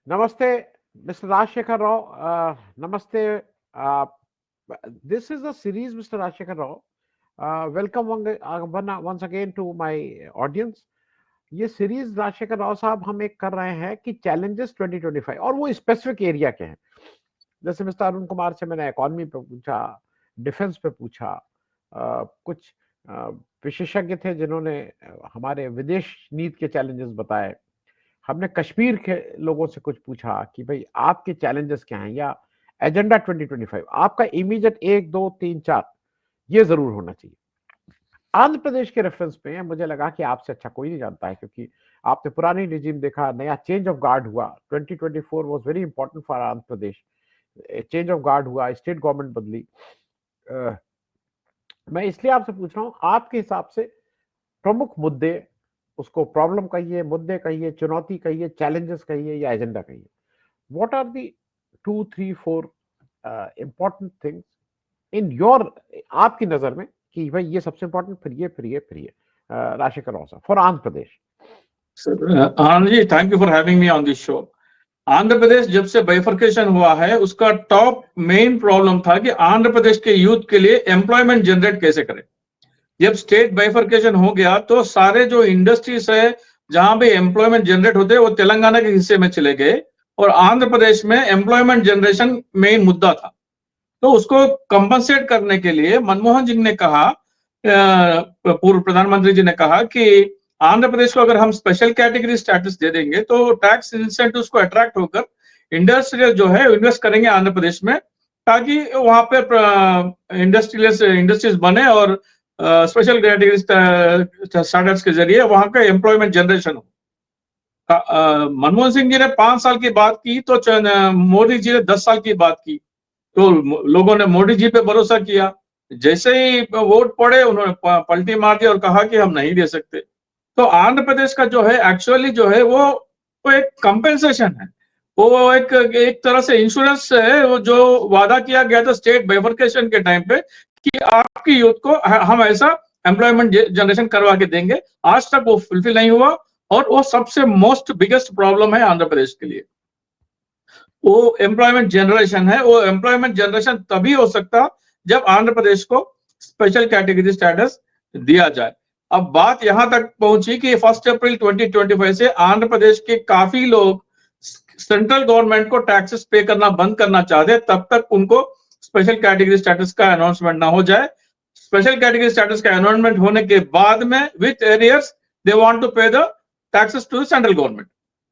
Namaste, Mr. Rajshekhar Rao. Namaste. This is a series, Mr. Rajshekhar Rao. Welcome once again to my audience. ये series Rajshekhar Rao साहब हम एक कर रहे हैं कि चैलेंजेस 2025 और वो स्पेसिफिक एरिया के हैं। जैसे मिस्टर अरुण कुमार से मैंने इकोनॉमी पे पूछा, डिफेंस पे पूछा, कुछ विशेषज्ञ थे जिन्होंने हमारे विदेश नीति के चैलेंजेस बताए। हमने कश्मीर के लोगों से कुछ पूछा कि भाई आपके चैलेंजेस क्या हैं, या एजेंडा 2025 आपका इमीडिएट 1 2 3 4 ये जरूर होना चाहिए। आंध्र प्रदेश के रेफरेंस पे मुझे लगा कि आपसे अच्छा कोई नहीं जानता है, क्योंकि आपने पुरानी रिजीम देखा, नया चेंज ऑफ गार्ड हुआ। 2024 was very important for Andhra Pradesh. Change of guard हुआ, स्टेट गवर्नमेंट बदली। मैं इसलिए आपसे पूछ रहा हूं, आपके हिसाब से प्रमुख मुद्दे, उसको प्रॉब्लम कहिए, मुद्दे कहिए, चुनौती कहिए, चैलेंजेस कहिए या एजेंडा कहिए, what are the 2 3 4 important things in your, आपकी नजर में, कि भाई ये सबसे इंपॉर्टेंट, फिर ये राजशेखर राव साहब for Andhra Pradesh. Anand ji, thank you for having me on this show. Andhra Pradesh जब से बाइफर्केशन हुआ है, उसका टॉप मेन प्रॉब्लम था कि आंध्र प्रदेश के यूथ के लिए एम्प्लॉयमेंट जनरेट कैसे करें। जब स्टेट बाइफर्केशन हो गया तो सारे जो इंडस्ट्रीज है जहां पे एम्प्लॉयमेंट जनरेट होते हैं वो तेलंगाना के हिस्से में चले गए, और आंध्र प्रदेश में एम्प्लॉयमेंट जनरेशन मेन मुद्दा था। तो उसको कंपनसेट करने के लिए मनमोहन जी ने कहा, पूर्व प्रधानमंत्री जी ने कहा कि आंध्र प्रदेश को अगर हम स्पेशल कैटेगरी स्टेटस दे देंगे तो टैक्स इंसेंटिव्स को अट्रैक्ट होकर इंडस्ट्रियल जो है इन्वेस्ट करेंगे आंध्र प्रदेश में, ताकि वहां पे इंडस्ट्रीज बने और स्पेशल कैटेगरी स्टेटस के जरिए वहां का एम्प्लॉयमेंट जनरेशन हो। मनमोहन सिंह जी ने 5 साल की बात की तो मोदी जी ने 10 साल की बात की, तो लोगों ने मोदी जी पे भरोसा किया। जैसे ही वोट पड़े उन्होंने पलटी मार दी और कहा कि हम नहीं दे सकते। तो आंध्र प्रदेश का जो है एक्चुअली जो है वो एक कंपेंसेशन है, वो एक तरह से इंश्योरेंस है, वो जो वादा किया गया था स्टेट बाइफर्केशन के टाइम पे कि आपकी यूथ को हम ऐसा एम्प्लॉयमेंट जनरेशन करवा के देंगे। आज तक वो फुलफिल नहीं हुआ, और वो सबसे मोस्ट बिगेस्ट प्रॉब्लम है आंध्र प्रदेश के लिए। वो एम्प्लॉयमेंट जनरेशन है। वो एम्प्लॉयमेंट जनरेशन तभी हो सकता जब आंध्र प्रदेश को स्पेशल कैटेगरी स्टेटस दिया जाए। अब बात यहां तक पहुंची कि 1 अप्रैल 2025 से आंध्र प्रदेश के काफी लोग सेंट्रल गवर्नमेंट को टैक्सेस पे करना बंद करना चाहते हैं, तब तक उनको स्पेशल कैटेगरी स्टेटस का अनाउंसमेंट ना हो जाए। स्पेशल कैटेगरी स्टेटस का अनाउंसमेंट होने के बाद में with arrears they want to pay the taxes to central government.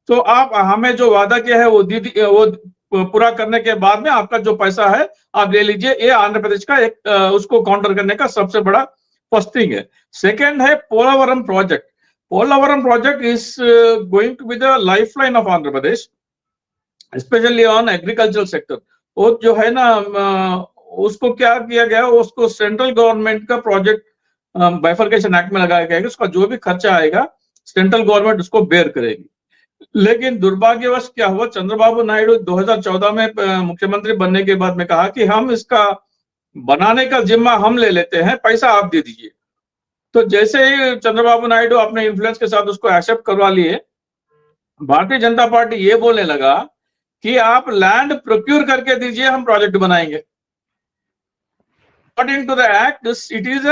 तो आप हमें जो वादा किया है वो पूरा करने के बाद में आपका जो पैसा है आप ले लीजिए। ये आंध्र प्रदेश का एक उसको काउंटर करने का सबसे बड़ा फर्स्ट थिंग है। सेकेंड है Polavaram project. Polavaram project is going to be the lifeline of Andhra Pradesh, especially on agricultural sector. वो जो है ना, उसको क्या किया गया, उसको सेंट्रल गवर्नमेंट का प्रोजेक्ट बाइफर्केशन एक्ट में लगाया गया है, उसका जो भी खर्चा आएगा सेंट्रल गवर्नमेंट उसको बेयर करेगी। लेकिन दुर्भाग्यवश क्या हुआ, चंद्रबाबू नायडू 2014 में मुख्यमंत्री बनने के बाद में कहा कि हम इसका बनाने का जिम्मा हम ले लेते हैं, पैसा आप दे दीजिए। तो जैसे ही चंद्रबाबू नायडू अपने इन्फ्लुएंस के साथ उसको एक्सेप्ट करवा लिए, भारतीय जनता पार्टी ये बोलने लगा कि आप लैंड प्रोक्योर करके दीजिए, हम प्रोजेक्ट बनाएंगे। According to the act it is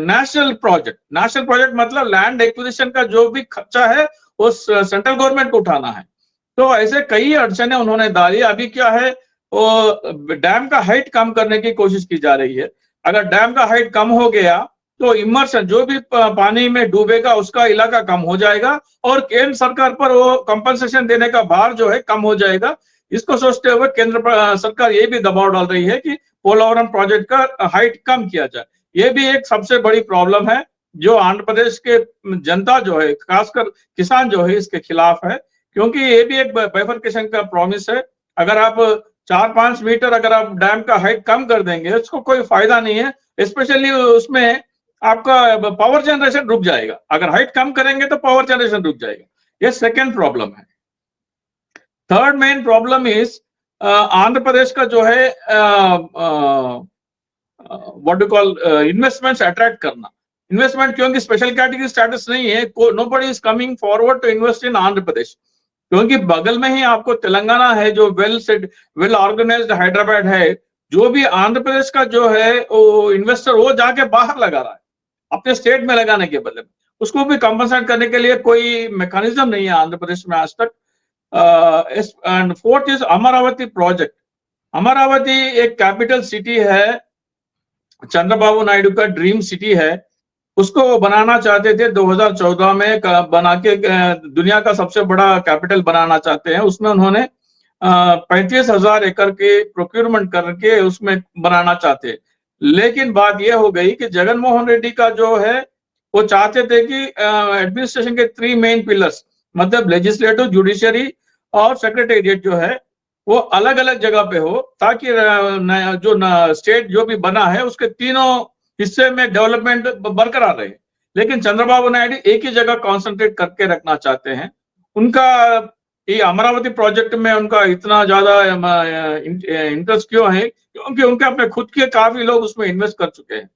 national project. National project मतलब लैंड एक्विजिशन का जो भी खर्चा है वो सेंट्रल गवर्नमेंट को उठाना है। तो ऐसे कई अड़चने उन्होंने डाली। अभी क्या है, वो डैम का हाइट कम करने की कोशिश की जा रही है। अगर डैम का हाइट कम हो गया तो इमर्शन, जो भी पानी में डूबेगा उसका इलाका कम हो जाएगा, और केंद्र सरकार पर वो कंपनसेशन देने का भार जो है कम हो जाएगा। इसको सोचते हुए केंद्र सरकार ये भी दबाव डाल रही है कि पोलावरम प्रोजेक्ट का हाइट कम किया जाए। ये भी एक सबसे बड़ी प्रॉब्लम है जो आंध्र प्रदेश के जनता जो है, खासकर किसान जो है, इसके खिलाफ है, क्योंकि ये भी एक बाइफर्केशन का प्रॉमिस है। अगर आप 4-5 मीटर अगर आप डैम का हाइट कम कर देंगे उसको कोई फायदा नहीं है, स्पेशली उसमें आपका पावर जनरेशन रुक जाएगा। अगर हाइट कम करेंगे तो पावर जनरेशन रुक जाएगा। ये सेकेंड प्रॉब्लम है। Third main problem is Andhra Pradesh का जो है what do call investments attract करना। इन्वेस्टमेंट क्योंकि स्पेशल कैटेगरी स्टेटस नहीं है, nobody is coming forward to invest in Andhra Pradesh. क्योंकि बगल में ही आपको तेलंगाना है जो वेल ऑर्गेनाइज्ड हैदराबाद है। जो भी आंध्र प्रदेश का जो है वो इन्वेस्टर वो जाके बाहर लगा रहा है अपने स्टेट में लगाने के बदले में, उसको भी कंपनसेट करने के लिए कोई मैकेनिज्म नहीं है आंध्र प्रदेश में आज तक। And fourth is Amravati project. Amravati एक कैपिटल सिटी है, चंद्रबाबू नायडू का ड्रीम सिटी है। उसको वो बनाना चाहते थे 2014 में बना के दुनिया का सबसे बड़ा कैपिटल बनाना चाहते हैं। उसमें उन्होंने 35,000 एकड़ के प्रोक्यूरमेंट करके उसमें बनाना चाहते हैं। लेकिन बात यह हो गई कि जगन मोहन रेड्डी का जो है वो चाहते थे कि एडमिनिस्ट्रेशन के 3 मेन पिलर्स मतलब लेजिस्लेटिव, जुडिशरी और सेक्रेटेरिएट जो है वो अलग अलग जगह पे हो, ताकि जो स्टेट जो भी बना है उसके तीनों हिस्से में डेवलपमेंट बरकरार रहे। लेकिन चंद्रबाबू नायडू एक ही जगह कॉन्सेंट्रेट करके रखना चाहते हैं। उनका ये अमरावती प्रोजेक्ट में उनका इतना ज्यादा इंटरेस्ट क्यों है? क्योंकि उनके अपने खुद के काफी लोग उसमें इन्वेस्ट कर चुके हैं।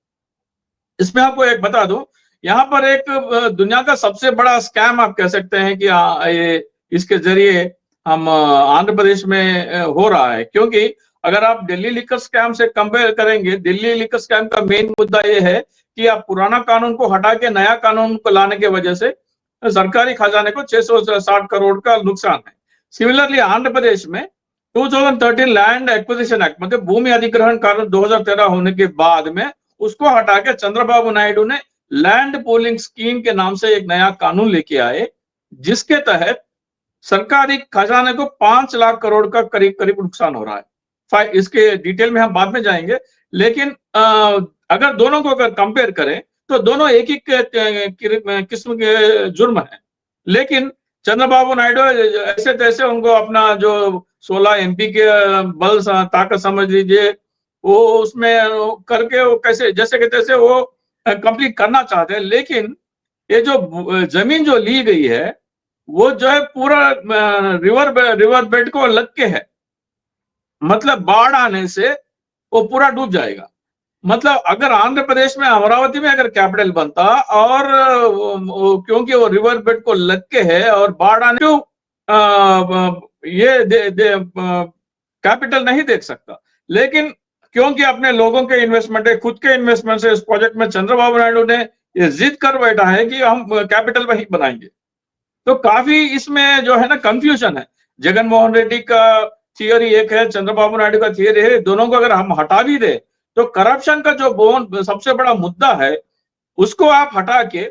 इसमें आपको एक बता दूं, यहाँ पर एक दुनिया का सबसे बड़ा स्कैम आप कह सकते हैं कि ये इसके जरिए हम आंध्र प्रदेश में हो रहा है। क्योंकि अगर आप दिल्ली लिकर स्कैम से कंपेयर करेंगे, दिल्ली लिकर स्कैम का मेन मुद्दा ये है कि आप पुराना कानून को हटा के नया कानून को लाने की वजह से सरकारी खजाने को 660 करोड़ का नुकसान है। सिमिलरली आंध्र प्रदेश में 2013 लैंड एक्विजिशन एक्ट मतलब भूमि अधिग्रहण कानून 2013 होने के बाद में उसको हटा के चंद्रबाबू नायडू ने लैंड पूलिंग स्कीम के नाम से एक नया कानून लेके आए, जिसके तहत सरकारी खजाने को 5 लाख करोड़ का करीब करीब नुकसान हो रहा है। इसके डिटेल में हम बाद में जाएंगे, लेकिन अगर दोनों को अगर कंपेयर करें तो दोनों एक ही किस्म के जुर्म है। लेकिन चंद्रबाबू नायडू ऐसे तैसे उनको अपना जो 16 MP के बल ताकत समझ लीजिए वो उसमें करके वो कैसे जैसे कि तैसे वो कंप्लीट करना चाहते हैं। लेकिन ये जो जमीन जो ली गई है वो जो है पूरा रिवर बेड को लग के है, मतलब बाढ़ आने से वो पूरा डूब जाएगा। मतलब अगर आंध्र प्रदेश में अमरावती में अगर कैपिटल बनता और क्योंकि वो रिवर बेड को लग के है और बाढ़ आने तो ये कैपिटल नहीं देख सकता। लेकिन क्योंकि अपने लोगों के इन्वेस्टमेंट है, खुद के इन्वेस्टमेंट से इस प्रोजेक्ट में चंद्रबाबू नायडू ने ये जिद कर बैठा है कि हम कैपिटल वहीं बनाएंगे। तो काफी इसमें जो है ना कंफ्यूजन है। जगन मोहन रेड्डी का थियरी एक है, चंद्रबाबू नायडू का थियरी है। दोनों को अगर हम हटा भी दे तो करप्शन का जो सबसे बड़ा मुद्दा है उसको आप हटा के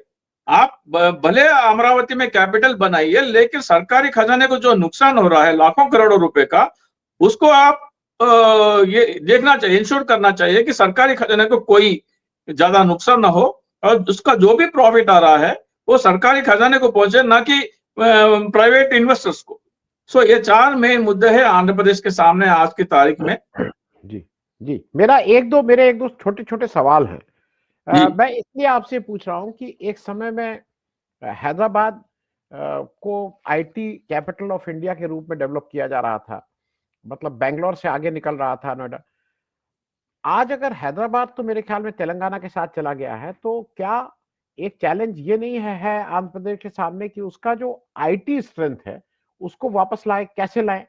आप भले अमरावती में कैपिटल बनाइए, लेकिन सरकारी खजाने को जो नुकसान हो रहा है लाखों करोड़ों रुपए का, उसको आप ये देखना चाहिए, इंश्योर करना चाहिए कि सरकारी खजाने को कोई ज्यादा नुकसान ना हो और उसका जो भी प्रॉफिट आ रहा है वो सरकारी खजाने को पहुंचे, ना कि प्राइवेट इन्वेस्टर्स को। सो ये 4 मेन मुद्दे हैं आंध्र प्रदेश के सामने आज की तारीख में। जी जी, मेरे एक दो छोटे छोटे सवाल हैं। मैं इसलिए आपसे पूछ रहा हूं कि एक समय में हैदराबाद को आईटी कैपिटल ऑफ इंडिया के रूप में डेवलप किया जा रहा था, मतलब बेंगलोर से आगे निकल रहा था नोएडा। आज अगर हैदराबाद तो मेरे ख्याल में तेलंगाना के साथ चला गया है, तो क्या एक चैलेंज ये नहीं है आंध्र प्रदेश के सामने कि उसका जो आईटी स्ट्रेंथ है उसको वापस लाए, कैसे लाए?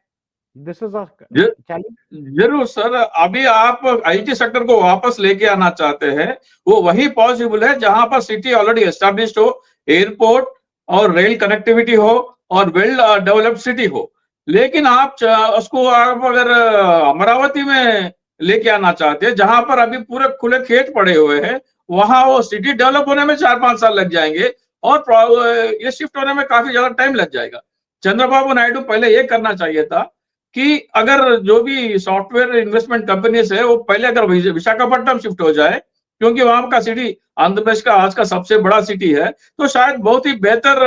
This is challenge. जरूर सर, अभी आप आईटी सेक्टर को वापस लेके आना चाहते हैं, वो वही पॉसिबल है जहां पर सिटी ऑलरेडी एस्टैब्लिश्ड हो, एयरपोर्ट और रेल कनेक्टिविटी हो और वेल डेवलप्ड सिटी हो। लेकिन आप उसको आप अगर अमरावती में लेके आना चाहते हैं जहां पर अभी पूरे खुले खेत पड़े हुए हैं, वहां वो सिटी डेवलप होने में 4-5 साल लग जाएंगे और ये शिफ्ट होने में काफी ज्यादा टाइम लग जाएगा। चंद्रबाबू नायडू पहले ये करना चाहिए था कि अगर जो भी सॉफ्टवेयर इन्वेस्टमेंट कंपनीज है वो पहले अगर विशाखापट्टनम शिफ्ट हो जाए, क्योंकि वहां का सिटी आंध्र प्रदेश का आज का सबसे बड़ा सिटी है, तो शायद बहुत ही बेहतर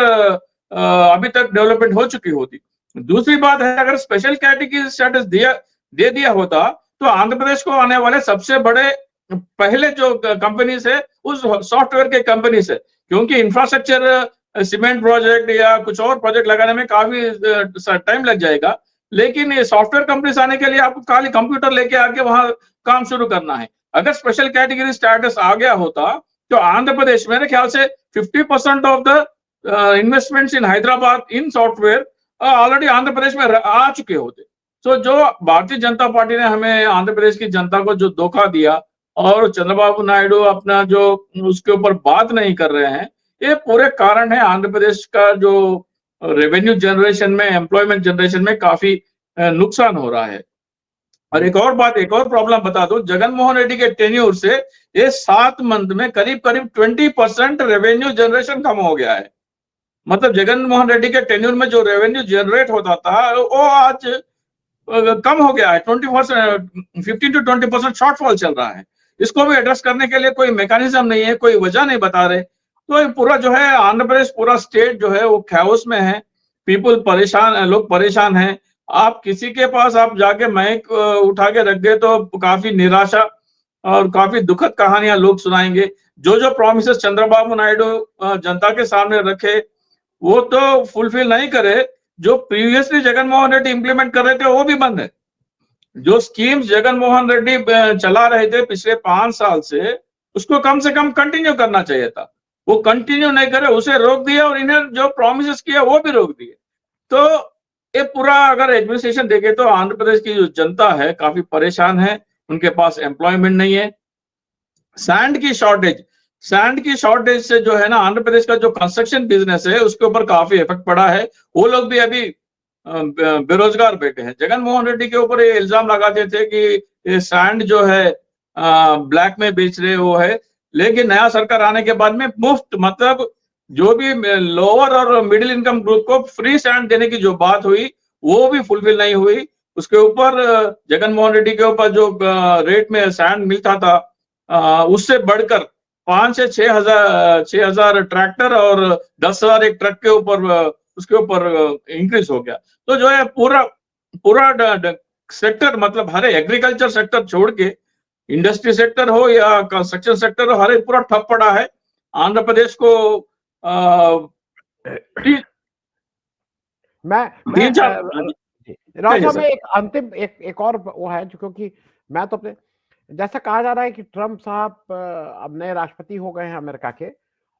अभी तक डेवलपमेंट हो चुकी होती। दूसरी बात है, अगर स्पेशल कैटेगरी स्टेटस दे दिया होता तो आंध्र प्रदेश को आने वाले सबसे बड़े पहले जो कंपनीज है उस सॉफ्टवेयर के कंपनीज है, क्योंकि इंफ्रास्ट्रक्चर सीमेंट प्रोजेक्ट या कुछ और प्रोजेक्ट लगाने में काफी टाइम लग जाएगा। लेकिन ये सॉफ्टवेयर कंपनीज आने के लिए आपको खाली कंप्यूटर लेके आके वहां काम शुरू करना है। अगर स्पेशल कैटेगरी स्टेटस आ गया होता तो आंध्र प्रदेश मेरे ख्याल से 50% of the investments in Hyderabad in software already Andhra Pradesh में आ चुके होते। तो जो भारतीय जनता पार्टी ने हमें आंध्र प्रदेश की जनता को जो धोखा दिया और चंद्रबाबू नायडू अपना जो उसके ऊपर बात नहीं कर रहे हैं, ये पूरे कारण है आंध्र प्रदेश का जो रेवेन्यू जनरेशन में, एम्प्लॉयमेंट जनरेशन में काफी नुकसान हो रहा है। और एक और बात, एक और प्रॉब्लम बता दो, जगन मोहन रेड्डी के टेन्योर से ये 7 मंथ में करीब करीब 20% रेवेन्यू जनरेशन कम हो गया है। मतलब जगन मोहन रेड्डी के टेन्योर में जो रेवेन्यू जनरेट होता था वो आज कम हो गया है। 15 to 20% शॉर्टफॉल चल रहा है। इसको भी एड्रेस करने के लिए कोई मैकेनिज्म नहीं है, कोई वजह नहीं बता रहे। तो पूरा जो है आंध्र प्रदेश, पूरा स्टेट जो है वो कैओस में है। पीपल परेशान, लोग परेशान हैं। आप किसी के पास आप जाके माइक उठा के रख दे तो काफी निराशा और काफी दुखद कहानियां लोग सुनाएंगे। जो प्रॉमिसेस चंद्रबाबू नायडू जनता के सामने रखे वो तो फुलफिल नहीं करे। जो प्रीवियसली जगन मोहन रेड्डी इंप्लीमेंट कर रहे थे वो भी बंद है। जो स्कीम्स जगन मोहन रेड्डी चला रहे थे पिछले 5 साल से, उसको कम से कम कंटिन्यू करना चाहिए था। वो कंटिन्यू नहीं करे, उसे रोक दिया और इन्हें जो प्रॉमिसेस किया वो भी रोक दिए। तो ये पूरा अगर एडमिनिस्ट्रेशन देखे तो आंध्र प्रदेश की जो जनता है काफी परेशान है। उनके पास एम्प्लॉयमेंट नहीं है। सैंड की शॉर्टेज से जो है ना आंध्र प्रदेश का जो कंस्ट्रक्शन बिजनेस है उसके ऊपर काफी इफेक्ट पड़ा है। वो लोग भी अभी बेरोजगार बैठे हैं। जगन मोहन रेड्डी के ऊपर ये इल्जाम लगाते थे कि ये सैंड जो है ब्लैक में बेच रहे वो है, लेकिन नया सरकार आने के बाद में मुफ्त, मतलब जो भी लोअर और मिडिल इनकम ग्रुप को फ्री सैंड देने की जो बात हुई वो भी फुलफिल नहीं हुई। उसके ऊपर जगन मोहन रेड्डी के ऊपर जो रेट में सैंड मिलता था उससे बढ़कर 5 से 6,000 ट्रैक्टर और 10,000 एक ट्रक के ऊपर उसके ऊपर इंक्रीज हो गया। तो जो है पूरा सेक्टर, मतलब हर एग्रीकल्चर सेक्टर छोड़ के इंडस्ट्री सेक्टर हो या कंस्ट्रक्शन सेक्टर हो, हर एक पूरा ठप पड़ा है। आंध्र प्रदेश को राव साहब, एक अंतिम एक और वो है क्योंकि मैं तो अपने, जैसा कहा जा रहा है कि ट्रम्प साहब अब नए राष्ट्रपति हो गए हैं अमेरिका के,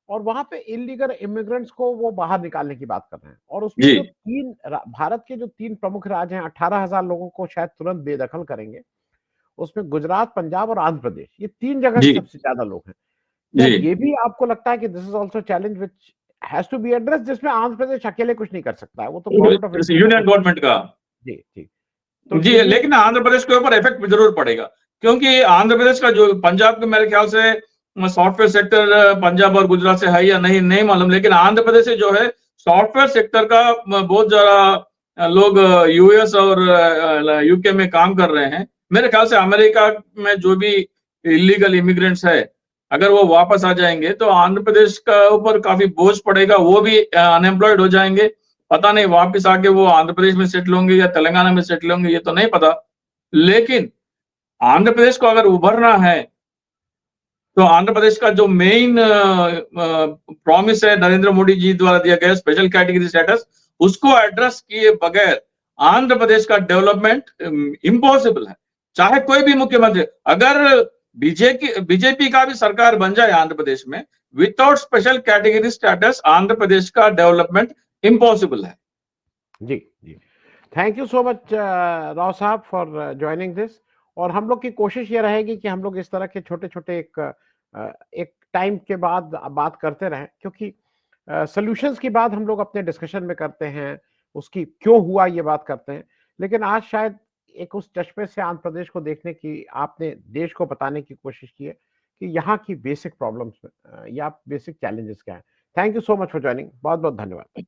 और वहां पे इलीगल इमिग्रेंट्स को वो बाहर निकालने की बात कर रहे हैं। और उसमें जो भारत के जो 3 प्रमुख राज्य हैं, 18,000 लोगों को शायद तुरंत बेदखल करेंगे। उसमें गुजरात, पंजाब और आंध्र प्रदेश, ये 3 जगह से सबसे ज्यादा लोग हैं। ये भी आपको लगता है कि this is also challenge which has to be addressed, जिसमें आंध्र प्रदेश अकेले कुछ नहीं कर सकता है, वो तो यूनियन गवर्नमेंट का। जी, लेकिन आंध्र प्रदेश के ऊपर इफेक्ट जरूर पड़ेगा, क्योंकि आंध्र प्रदेश का जो पंजाब के मेरे ख्याल से सॉफ्टवेयर सेक्टर पंजाब और गुजरात से है या नहीं मालूम, लेकिन आंध्र प्रदेश से जो है सॉफ्टवेयर सेक्टर का बहुत ज्यादा लोग यूएस और यूके में काम कर रहे हैं। मेरे ख्याल से अमेरिका में जो भी इलीगल इमिग्रेंट्स है, अगर वो वापस आ जाएंगे तो आंध्र प्रदेश का ऊपर काफी बोझ पड़ेगा। वो भी अनएम्प्लॉयड हो जाएंगे। पता नहीं वापस आके वो आंध्र प्रदेश में सेटल होंगे या तेलंगाना में सेटल होंगे, ये तो नहीं पता। लेकिन आंध्र प्रदेश को अगर उभरना है तो आंध्र प्रदेश का जो मेन प्रॉमिस है नरेंद्र मोदी जी द्वारा दिया गया स्पेशल कैटेगरी स्टेटस, उसको एड्रेस किए बगैर आंध्र प्रदेश का डेवलपमेंट इम्पॉसिबल है। चाहे कोई भी मुख्यमंत्री, अगर बीजेपी का भी सरकार बन जाए आंध्र प्रदेश में, without special category status Andhra Pradesh का डेवलपमेंट इम्पॉसिबल है। जी जी, thank you so much Rao साहब फॉर ज्वाइनिंग दिस। और हम लोग की कोशिश ये रहेगी कि हम लोग इस तरह के छोटे छोटे एक टाइम के बाद बात करते रहें, क्योंकि सॉल्यूशंस की बात हम लोग अपने डिस्कशन में करते हैं, उसकी क्यों हुआ ये बात करते हैं, लेकिन आज शायद एक उस चश्मे से आंध्र प्रदेश को देखने की, आपने देश को बताने की कोशिश की है कि यहाँ की बेसिक प्रॉब्लम्स या बेसिक चैलेंजेस क्या है। Thank you so much for joining, बहुत बहुत धन्यवाद।